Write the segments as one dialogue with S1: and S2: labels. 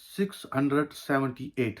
S1: 678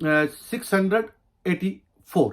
S1: 684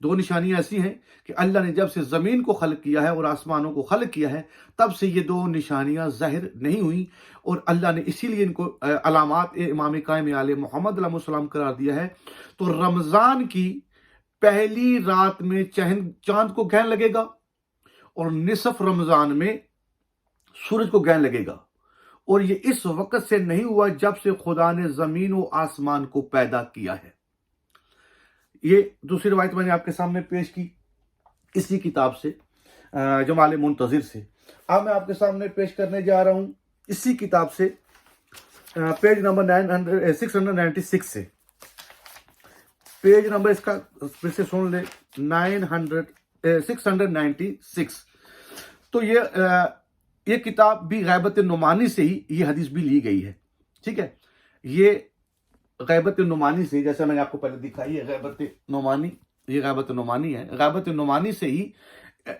S1: دو نشانیاں ایسی ہیں کہ اللہ نے جب سے زمین کو خلق کیا ہے اور آسمانوں کو خلق کیا ہے تب سے یہ دو نشانیاں ظاہر نہیں ہوئیں، اور اللہ نے اسی لیے ان کو علامات امام قائم آل محمد علیہ السلام قرار دیا ہے۔ تو رمضان کی پہلی رات میں چاند کو گہن لگے گا، اور نصف رمضان میں سورج کو گہن لگے گا، اور یہ اس وقت سے نہیں ہوا جب سے خدا نے زمین و آسمان کو پیدا کیا ہے۔ یہ دوسری روایت میں نے آپ کے سامنے پیش کی اسی کتاب سے، جمال منتظر سے۔ اب میں آپ کے سامنے پیش کرنے جا رہا ہوں اسی کتاب سے، پیج نمبر 696 سے۔ پیج نمبر اس کا پھر سے سن لیں، 696۔ تو یہ کتاب بھی غیبت نعمانی سے ہی یہ حدیث بھی لی گئی ہے، ٹھیک ہے۔ یہ غیبت نعمانی سے، جیسا میں نے آپ کو پہلے دکھائی ہے غیبت نعمانی، یہ غیبت نعمانی ہے، غیبت نعمانی سے ہی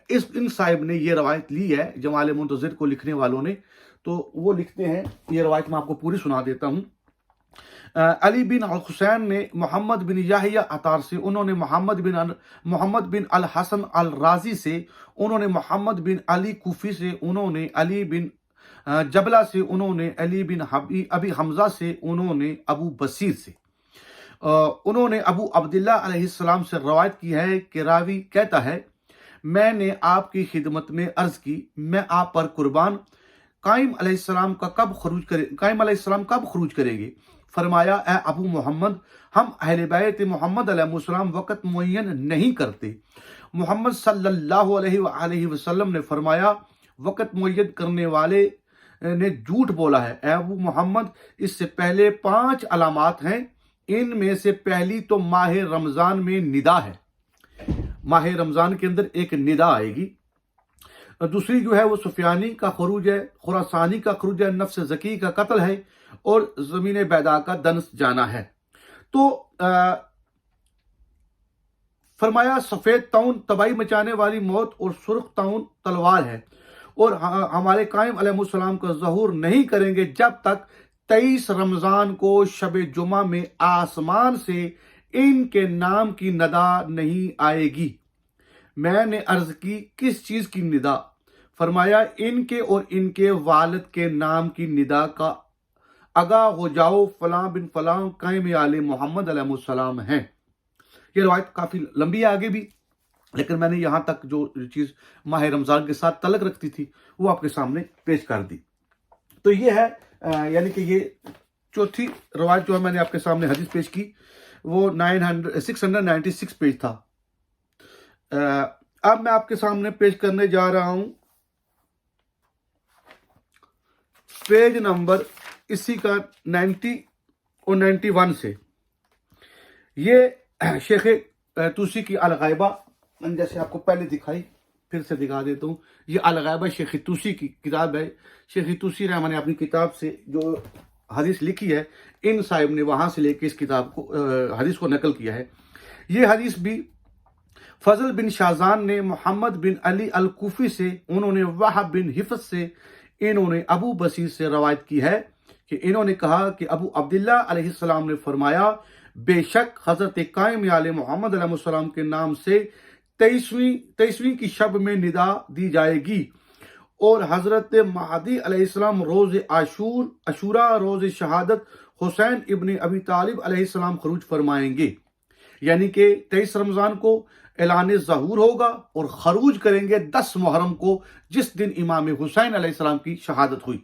S1: ان صاحب نے یہ روایت لی ہے، جمال منتظر کو لکھنے والوں نے۔ تو وہ لکھتے ہیں، یہ روایت میں آپ کو پوری سنا دیتا ہوں۔ علی بن حسین نے محمد بن یحییٰ عطار سے، انہوں نے محمد بن الحسن الرازی سے، انہوں نے محمد بن علی کوفی سے، انہوں نے علی بن جبلہ سے، انہوں نے علی بن ابی حمزہ سے، انہوں نے ابو بصیر سے، انہوں نے ابو عبداللہ علیہ السلام سے روایت کی ہے کہ راوی کہتا ہے، میں نے آپ کی خدمت میں عرض کی، میں آپ پر قربان، قائم علیہ السلام کب خروج کریں گے؟ فرمایا، اے ابو محمد، ہم اہل بیت محمد علیہ السلام وقت معین نہیں کرتے۔ محمد صلی اللہ علیہ وآلہ وسلم نے فرمایا، وقت معین کرنے والے نے جھوٹ بولا ہے۔ اے ابو محمد، اس سے پہلے 5 علامات ہیں، ان میں سے پہلی تو ماہ رمضان میں ندا ہے، ماہ رمضان کے اندر ایک ندا آئے گی۔ دوسری جو ہے وہ سفیانی کا خروج ہے، خراسانی کا خروج ہے، نفس زکی کا قتل ہے، اور زمین بیدا کا دنس جانا ہے۔ تو فرمایا، سفید طاعون تباہی مچانے والی موت اور سرخ طاعون تلوار ہے، اور ہمارے قائم علیہ السلام کا ظہور نہیں کریں گے جب تک 23 رمضان کو شب جمعہ میں آسمان سے ان کے نام کی ندا نہیں آئے گی۔ میں نے عرض کی، کس چیز کی ندا؟ فرمایا، ان کے اور ان کے والد کے نام کی ندا کا آگاہ ہو جاؤ، فلاں بن فلاں قائم آل محمد علیہ السلام ہیں۔ یہ روایت کافی لمبی ہے آگے بھی، لیکن میں نے یہاں تک جو چیز ماہ رمضان کے ساتھ تعلق رکھتی تھی وہ آپ کے سامنے پیش کر دی۔ تو یہ ہے یعنی کہ یہ چوتھی روایت جو ہے میں نے آپ کے سامنے حدیث پیش کی، وہ 696 پیج تھا۔ اب میں آپ کے سامنے پیش کرنے جا رہا ہوں پیج نمبر اسی کا 90 اور 91 سے۔ یہ شیخ توسی کی الغائبہ، میں نے جیسے آپ کو پہلے دکھائی پھر سے دکھا دیتا ہوں، یہ الغائبہ شیخ توسی کی کتاب ہے۔ شیخ توسی رحمہ نے اپنی کتاب سے جو حدیث لکھی ہے، ان صاحب نے وہاں سے لے کے اس کتاب کو حدیث کو نقل کیا ہے۔ یہ حدیث بھی فضل بن شازان نے محمد بن علی الکوفی سے، انہوں نے وہب بن حفظ سے، انہوں نے ابو بصیر سے روایت کی ہے کہ انہوں نے کہا کہ ابو عبداللہ علیہ السلام نے فرمایا، بے شک حضرت قائم آل محمد علیہ السلام کے نام سے 23ویں کی شب میں ندا دی جائے گی، اور حضرت مہدی علیہ السلام روز عاشورہ، روز شہادت حسین ابن ابی طالب علیہ السلام خروج فرمائیں گے۔ یعنی کہ 23 رمضان کو اعلان ظہور ہوگا اور خروج کریں گے 10 محرم کو، جس دن امام حسین علیہ السلام کی شہادت ہوئی۔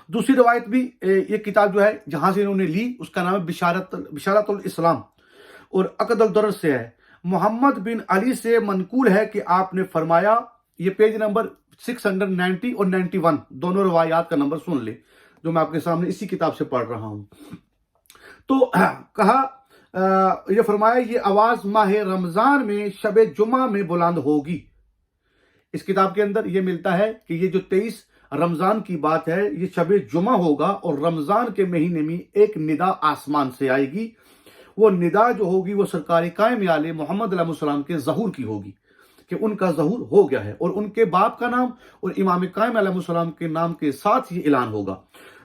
S1: دوسری روایت بھی یہ کتاب جو ہے جہاں سے انہوں نے لی اس کا نام ہے بشارت الاسلام، اور عقد الدرر سے ہے۔ محمد بن علی سے منقول ہے کہ آپ نے فرمایا، یہ پیج نمبر 690 اور 91 دونوں روایات کا نمبر سن لیں جو میں آپ کے سامنے اسی کتاب سے پڑھ رہا ہوں۔ تو کہا، یہ فرمایا، یہ آواز ماہ رمضان میں شب جمعہ میں بلند ہوگی۔ اس کتاب کے اندر یہ ملتا ہے کہ یہ جو 23 رمضان کی بات ہے یہ شب جمعہ ہوگا، اور رمضان کے مہینے میں ایک ندا آسمان سے آئے گی۔ وہ ندا جو ہوگی وہ سرکار قائم آل محمد علیہ السلام کے ظہور کی ہوگی کہ ان کا ظہور ہو گیا ہے، اور ان کے باپ کا نام اور امام قائم علیہ السلام کے نام کے ساتھ یہ اعلان ہوگا۔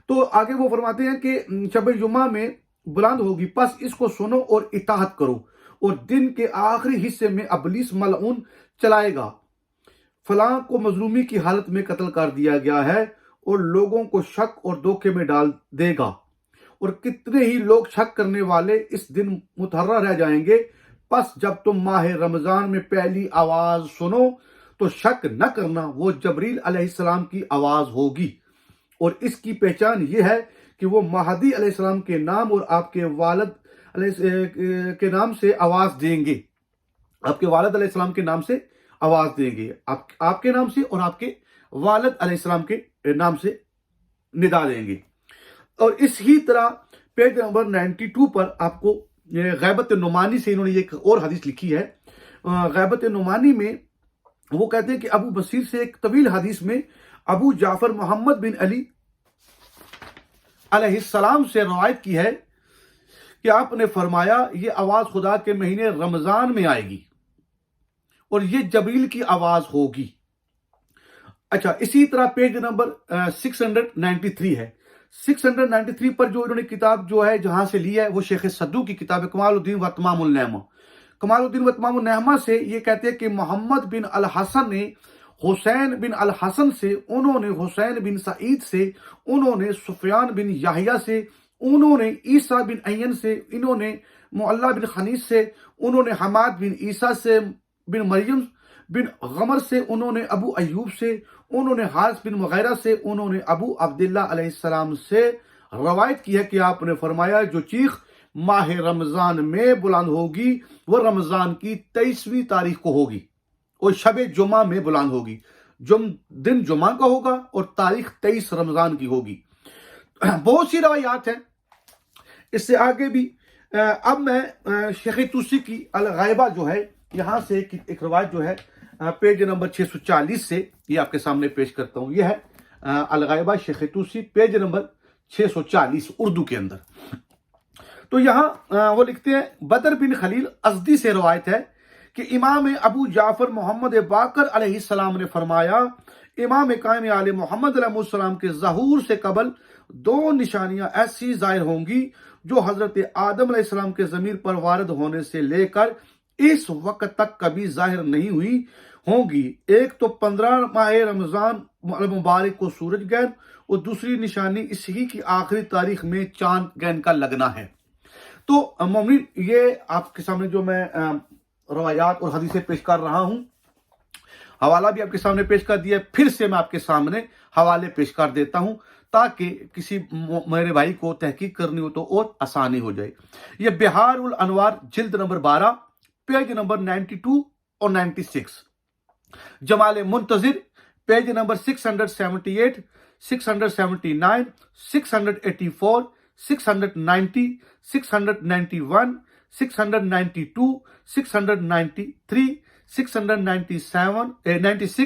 S1: تو آگے وہ فرماتے ہیں کہ شب جمعہ میں بلند ہوگی، پس اس کو سنو اور اطاعت کرو، اور دن کے آخری حصے میں ابلیس ملعون چلائے گا، فلاں کو مظلومی کی حالت میں قتل کر دیا گیا ہے، اور لوگوں کو شک اور دھوکے میں ڈال دے گا، اور کتنے ہی لوگ شک کرنے والے اس دن متحرہ رہ جائیں گے۔ پس جب تم ماہ رمضان میں پہلی آواز سنو تو شک نہ کرنا، وہ جبریل علیہ السلام کی آواز ہوگی، اور اس کی پہچان یہ ہے کہ وہ مہدی علیہ السلام کے نام اور آپ کے والد کے نام سے آواز دیں گے، آپ کے والد علیہ السلام کے نام سے آواز دیں گے، آپ کے نام سے اور آپ کے والد علیہ السلام کے نام سے ندا دیں گے۔ اور اس ہی طرح پیج نمبر 92 پر آپ کو غیبت نعمانی سے انہوں نے ایک اور حدیث لکھی ہے۔ غیبت نعمانی میں وہ کہتے ہیں کہ ابو بصیر سے ایک طویل حدیث میں ابو جعفر محمد بن علی علیہ السلام سے روایت کی ہے کہ آپ نے فرمایا، یہ آواز خدا کے مہینے رمضان میں آئے گی اور یہ جبریل کی آواز ہوگی۔ اچھا، اسی طرح پیج نمبر 693 ہے۔ 693 پر جو انہوں نے کتاب جو ہے جہاں سے لی ہے وہ شیخ صدو کی کتاب ہے، کمال الدین و اتمام النعمہ۔ کمال الدین و اتمام النعمہ سے یہ کہتے ہیں کہ محمد بن الحسن نے حسین بن الحسن سے، انہوں نے حسین بن سعید سے، انہوں نے سفیان بن یحییٰ سے، انہوں نے عیسیٰ بن عین سے، انہوں نے معلی بن خنیس سے، انہوں نے حماد بن عیسیٰ سے، بن مریم بن غمر سے، انہوں نے ابو ایوب سے، انہوں نے حارث بن مغیرہ سے، انہوں نے ابو عبداللہ علیہ السلام سے روایت کی ہے کہ آپ نے فرمایا، جو چیخ ماہ رمضان میں بلند ہوگی وہ رمضان کی 23ویں تاریخ کو ہوگی اور شب جمعہ میں بلند ہوگی، دن جمعہ کا ہوگا اور تاریخ 23 رمضان کی ہوگی۔ بہت سی روایات ہیں اس سے آگے بھی۔ اب میں شیخ توسی کی الغائبہ جو ہے یہاں سے ایک روایت جو ہے پیج نمبر 640 سے یہ آپ کے سامنے پیش کرتا ہوں۔ یہ ہے الغائبہ شیخ توسی، پیج نمبر 640 اردو کے اندر۔ تو یہاں وہ لکھتے ہیں، بدر بن خلیل ازدی سے روایت ہے کہ امام ابو جعفر محمد باقر علیہ السلام نے فرمایا، امام قائم آل محمد علیہ السلام کے ظہور سے قبل 2 نشانیاں ایسی ظاہر ہوں گی جو حضرت آدم علیہ السلام کے ضمیر پر وارد ہونے سے لے کر اس وقت تک کبھی ظاہر نہیں ہوئی ہوں گی۔ ایک تو 15 ماہ رمضان المبارک کو سورج گرہن، اور دوسری نشانی اس ہی کی آخری تاریخ میں چاند گرہن کا لگنا ہے۔ تو مومنین، یہ آپ کے سامنے جو میں روایات اور حدیثیں پیش کر رہا ہوں، حوالہ بھی آپ کے سامنے پیش کر دیا، پھر سے میں آپ کے سامنے حوالے پیش کر دیتا ہوں تاکہ کسی میرے بھائی کو تحقیق کرنی ہو تو اور آسانی ہو جائے۔ یہ بہار الانوار جلد نمبر 12 پیج نمبر 92 اور 96، جمال منتظر پیج نمبر 678، 679، 684، 690، 691، 692، 693، 697، 96،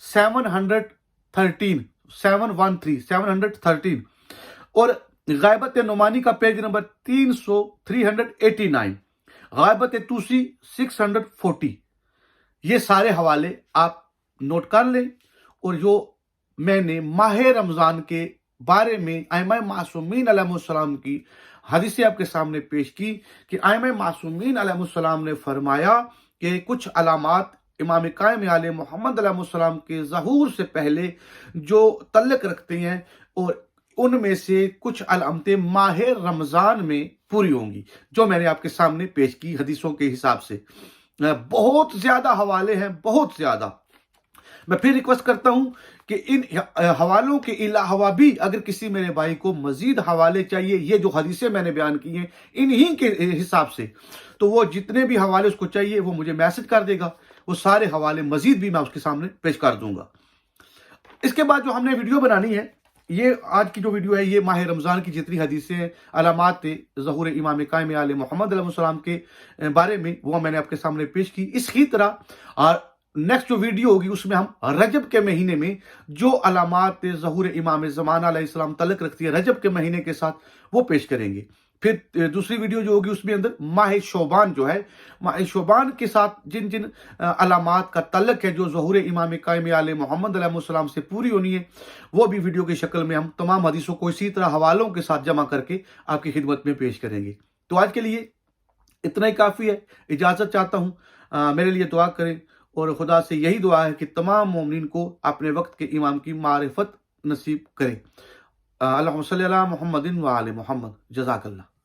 S1: 713، 713 اور غیبت نعمانی کا پیج نمبر 389، غیبت توسی 640۔ یہ سارے حوالے آپ نوٹ کر لیں، اور جو میں نے ماہ رمضان کے بارے میں ائمہ معصومین علیہ السلام کی حدیثیں آپ کے سامنے پیش کی کہ ائمہ معصومین علیہ السلام نے فرمایا کہ کچھ علامات امام قائم آل محمد علیہ السلام کے ظہور سے پہلے جو تعلق رکھتے ہیں، اور ان میں سے کچھ علامتیں ماہ رمضان میں پوری ہوں گی جو میں نے آپ کے سامنے پیش کی حدیثوں کے حساب سے۔ بہت زیادہ حوالے ہیں، بہت زیادہ۔ میں پھر ریکویسٹ کرتا ہوں کہ ان حوالوں کے علاوہ بھی اگر کسی میرے بھائی کو مزید حوالے چاہیے، یہ جو حدیثیں میں نے بیان کی ہیں انہی کے حساب سے، تو وہ جتنے بھی حوالے اس کو چاہیے وہ مجھے میسج کر دے گا، وہ سارے حوالے مزید بھی میں اس کے سامنے پیش کر دوں گا۔ اس کے بعد جو ہم نے ویڈیو بنانی ہے، یہ آج کی جو ویڈیو ہے یہ ماہ رمضان کی جتنی حدیثیں علامات ظہور امام قائم آل محمد علیہ السلام کے بارے میں وہ میں نے آپ کے سامنے پیش کی۔ اس کی طرح نیکسٹ جو ویڈیو ہوگی اس میں ہم رجب کے مہینے میں جو علامات ظہور امام زمانہ علیہ السلام تعلق رکھتی ہے رجب کے مہینے کے ساتھ وہ پیش کریں گے۔ پھر دوسری ویڈیو جو ہوگی اس میں اندر ماہ شعبان جو ہے، ماہ شعبان کے ساتھ جن جن علامات کا تعلق ہے جو ظہور امام قائم آل محمد علیہ السلام سے پوری ہونی ہے، وہ بھی ویڈیو کی شکل میں ہم تمام حدیثوں کو اسی طرح حوالوں کے ساتھ جمع کر کے آپ کی خدمت میں پیش کریں گے۔ تو آج کے لیے اتنا ہی کافی ہے، اجازت چاہتا ہوں، میرے لیے دعا کریں، اور خدا سے یہی دعا ہے کہ تمام مومنین کو اپنے وقت کے امام کی معرفت نصیب کرے۔ اللہم صلی علی محمد و آل محمد، جزاک اللہ۔